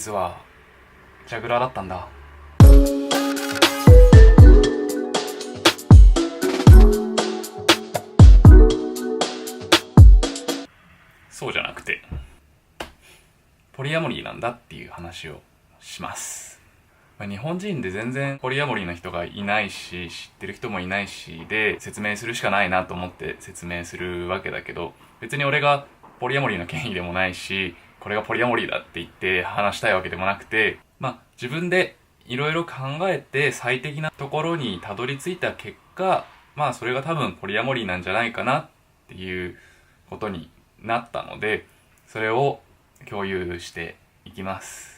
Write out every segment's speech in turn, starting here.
実はジャグラーだったんだ。そうじゃなくてポリアモリーなんだっていう話をします。日本人で全然ポリアモリーの人がいないし、知ってる人もいないしで、説明するしかないなと思って説明するわけだけど、別に俺がポリアモリーの権威でもないし、これがポリアモリーだって言って話したいわけでもなくて、自分でいろいろ考えて最適なところにたどり着いた結果、それが多分ポリアモリーなんじゃないかなっていうことになったので、それを共有していきます。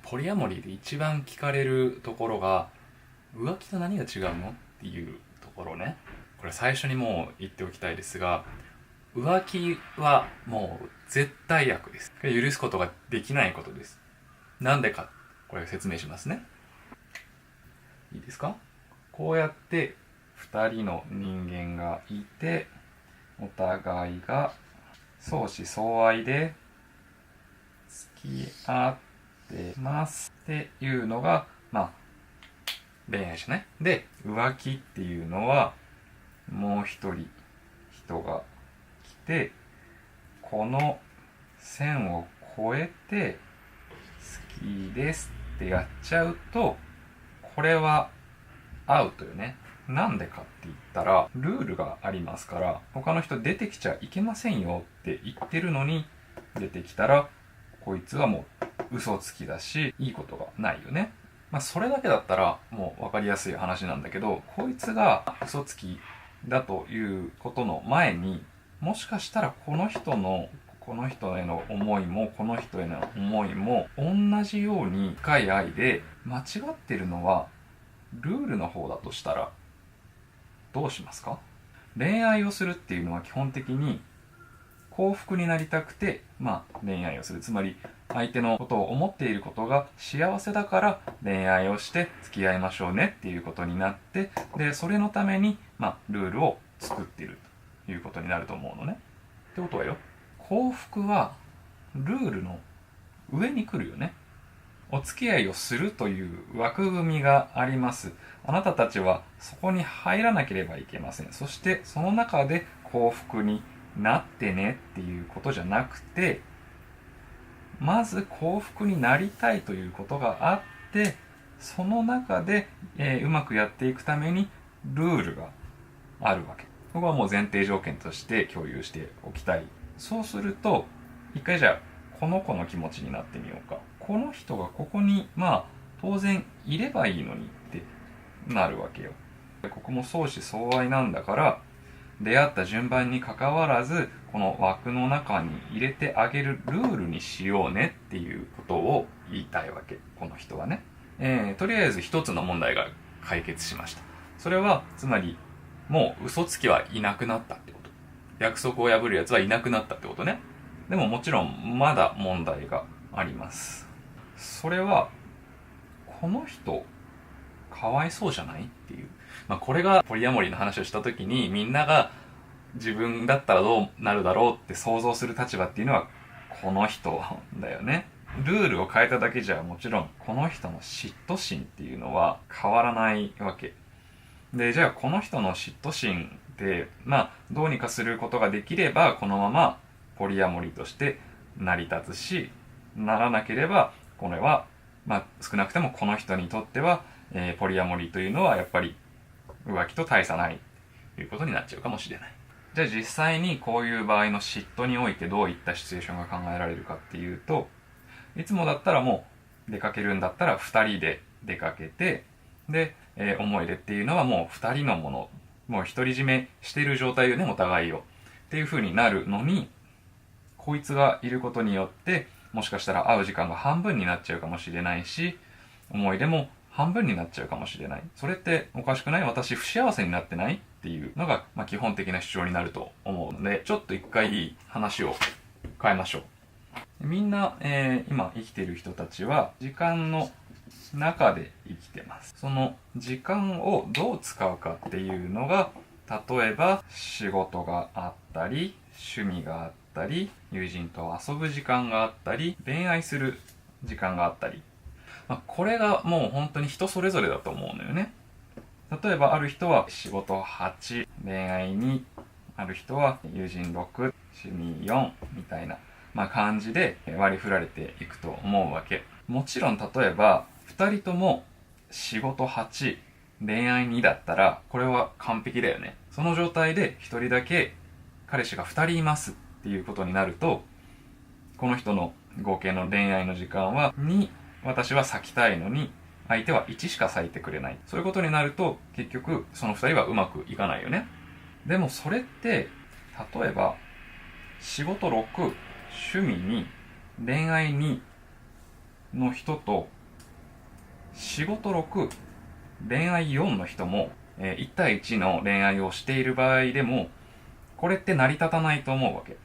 ポリアモリーで一番聞かれるところが、浮気と何が違うのっていうところね。これ最初にもう言っておきたいですが、浮気はもう絶対悪です。許すことができないことです。なんでか、これ説明しますね。いいですか？こうやって2人の人間がいて、お互いが相思相愛で付き合ってますっていうのが恋愛者ね。で、浮気っていうのはもう一人人が来て、この線を越えて好きですってやっちゃうと、これはアウトよね。なんでかって言ったら、ルールがありますから、他の人出てきちゃいけませんよって言ってるのに出てきたら、こいつはもう嘘つきだし、いいことがないよね。それだけだったらもう分かりやすい話なんだけど、こいつが嘘つきだということの前に、もしかしたらこの人への思いもこの人への思いも同じように深い愛で、間違ってるのはルールの方だとしたらどうしますか？恋愛をするっていうのは基本的に幸福になりたくて恋愛をする。つまり相手のことを思っていることが幸せだから恋愛をして付き合いましょうねっていうことになって、でそれのためにルールを作っているということになると思うのね。ってことはよ、幸福はルールの上に来るよね。お付き合いをするという枠組みがあります。あなたたちはそこに入らなければいけません。そしてその中で幸福になってねっていうことじゃなくて、まず幸福になりたいということがあって、その中で、うまくやっていくためにルールがあるわけ。ここはもう前提条件として共有しておきたい。そうすると、一回じゃあこの子の気持ちになってみようか。この人がここに当然いればいいのにってなるわけよ。ここも相思相愛なんだから、出会った順番に関わらずこの枠の中に入れてあげるルールにしようねっていうことを言いたいわけ、この人はね。とりあえず一つの問題が解決しました。それはつまりもう嘘つきはいなくなったってこと。約束を破るやつはいなくなったってことね。でももちろんまだ問題があります。それはこの人かわいそうじゃないっていう。これがポリアモリーの話をした時に、みんなが自分だったらどうなるだろうって想像する立場っていうのはこの人だよね。ルールを変えただけじゃもちろんこの人の嫉妬心っていうのは変わらないわけで、じゃあこの人の嫉妬心でどうにかすることができればこのままポリアモリーとして成り立つし、ならなければこれは少なくともこの人にとっては、ポリアモリーというのはやっぱり浮気と大差ないということになっちゃうかもしれない。じゃあ実際にこういう場合の嫉妬においてどういったシチュエーションが考えられるかっていうと、いつもだったらもう出かけるんだったら2人で出かけて、で、思い出っていうのはもう2人のもの、もう独り占めしている状態よね、お互いをっていう風になるのに、こいつがいることによってもしかしたら会う時間が半分になっちゃうかもしれないし、思い出も半分になっちゃうかもしれない。それっておかしくない？私不幸せになってない？っていうのが、基本的な主張になると思うので、ちょっと一回話を変えましょう。みんな、今生きている人たちは時間の中で生きてます。その時間をどう使うかっていうのが、例えば仕事があったり、趣味があったり、友人と遊ぶ時間があったり、恋愛する時間があったり、これがもう本当に人それぞれだと思うのよね。例えばある人は仕事8、恋愛2、ある人は友人6、趣味4みたいな、感じで割り振られていくと思うわけ。もちろん例えば2人とも仕事8、恋愛2だったらこれは完璧だよね。その状態で1人だけ彼氏が2人いますっていうことになると、この人の合計の恋愛の時間は2、私は割きたいのに相手は1しか割いてくれない。そういうことになると結局その2人はうまくいかないよね。でもそれって例えば仕事6、趣味2、恋愛2の人と仕事6、恋愛4の人も1対1の恋愛をしている場合でもこれって成り立たないと思うわけ。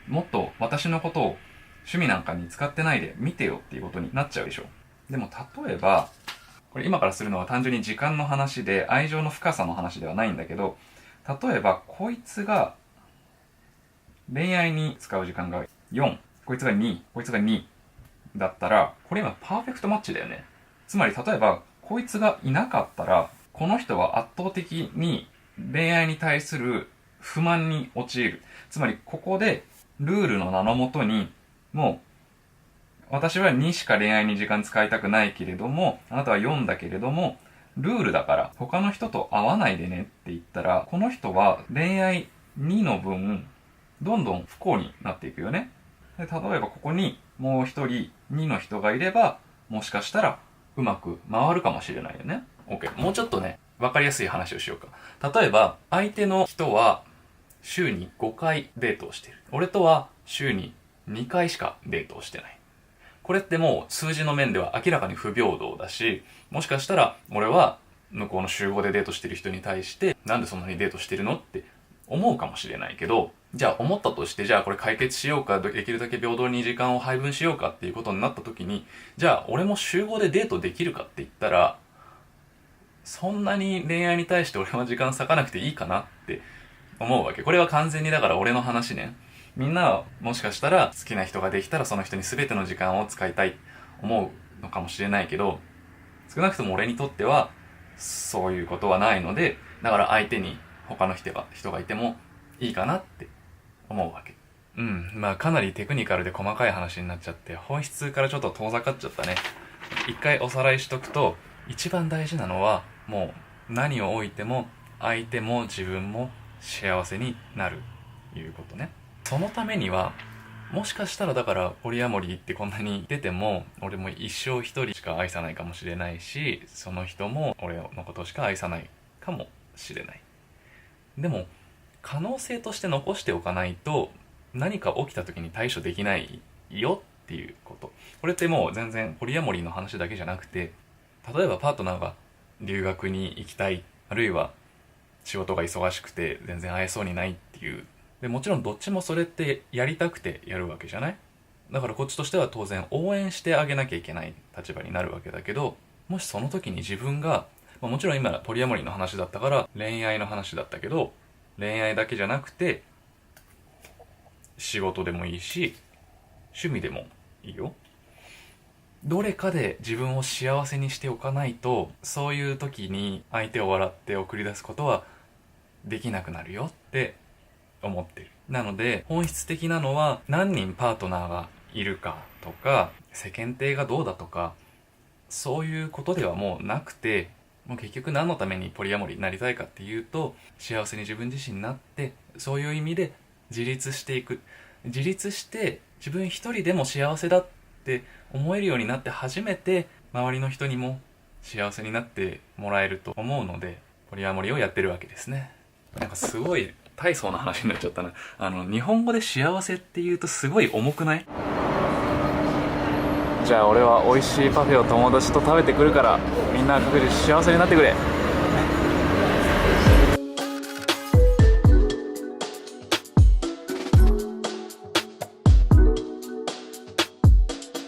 もっと私のことを趣味なんかに使ってないで見てよっていうことになっちゃうでしょ。でも例えばこれ今からするのは単純に時間の話で愛情の深さの話ではないんだけど、例えばこいつが恋愛に使う時間が4、こいつが2、こいつが2だったら、これ今パーフェクトマッチだよね。つまり例えばこいつがいなかったらこの人は圧倒的に恋愛に対する不満に陥る。つまりここでルールの名のもとに、もう私は2しか恋愛に時間使いたくないけれども、あなたは4だけれどもルールだから他の人と会わないでねって言ったら、この人は恋愛2の分どんどん不幸になっていくよね。で、例えばここにもう一人2の人がいれば、もしかしたらうまく回るかもしれないよね。 OK。 もうちょっとね分かりやすい話をしようか。例えば相手の人は週に5回デートをしている。俺とは週に2回しかデートをしてない。これってもう数字の面では明らかに不平等だし、もしかしたら俺は向こうの週5でデートしてる人に対してなんでそんなにデートしてるのって思うかもしれないけど、じゃあ思ったとして、じゃあこれ解決しようか、できるだけ平等に時間を配分しようかっていうことになった時に、じゃあ俺も週5でデートできるかって言ったら、そんなに恋愛に対して俺は時間割かなくていいかなって思うわけ。これは完全にだから俺の話ね。みんなはもしかしたら好きな人ができたらその人に全ての時間を使いたい思うのかもしれないけど、少なくとも俺にとってはそういうことはないので、だから相手に他の人がいてもいいかなって思うわけ。かなりテクニカルで細かい話になっちゃって本質からちょっと遠ざかっちゃったね。一回おさらいしとくと、一番大事なのはもう何を置いても相手も自分も幸せになるということね。そのためにはもしかしたらだからポリアモリーってこんなに出ても俺も一生一人しか愛さないかもしれないし、その人も俺のことしか愛さないかもしれない。でも可能性として残しておかないと何か起きた時に対処できないよっていうこと。これってもう全然ポリアモリーの話だけじゃなくて、例えばパートナーが留学に行きたい、あるいは仕事が忙しくて全然会えそうにないっていう。でもちろんどっちもそれってやりたくてやるわけじゃない。だからこっちとしては当然応援してあげなきゃいけない立場になるわけだけど、もしその時に自分が、もちろん今ポリアモリーの話だったから恋愛の話だったけど、恋愛だけじゃなくて仕事でもいいし趣味でもいいよ。どれかで自分を幸せにしておかないと、そういう時に相手を笑って送り出すことはできなくなるよって思ってる。なので本質的なのは何人パートナーがいるかとか世間体がどうだとかそういうことではもうなくて、もう結局何のためにポリアモリーになりたいかっていうと、幸せに自分自身になって、そういう意味で自立していく。自立して自分一人でも幸せだって思えるようになって初めて周りの人にも幸せになってもらえると思うので、ポリアモリーをやってるわけですね。なんかすごい大層な話になっちゃったな。日本語で幸せって言うとすごい重くない？じゃあ俺は美味しいパフェを友達と食べてくるから、みんな各自幸せになってくれ。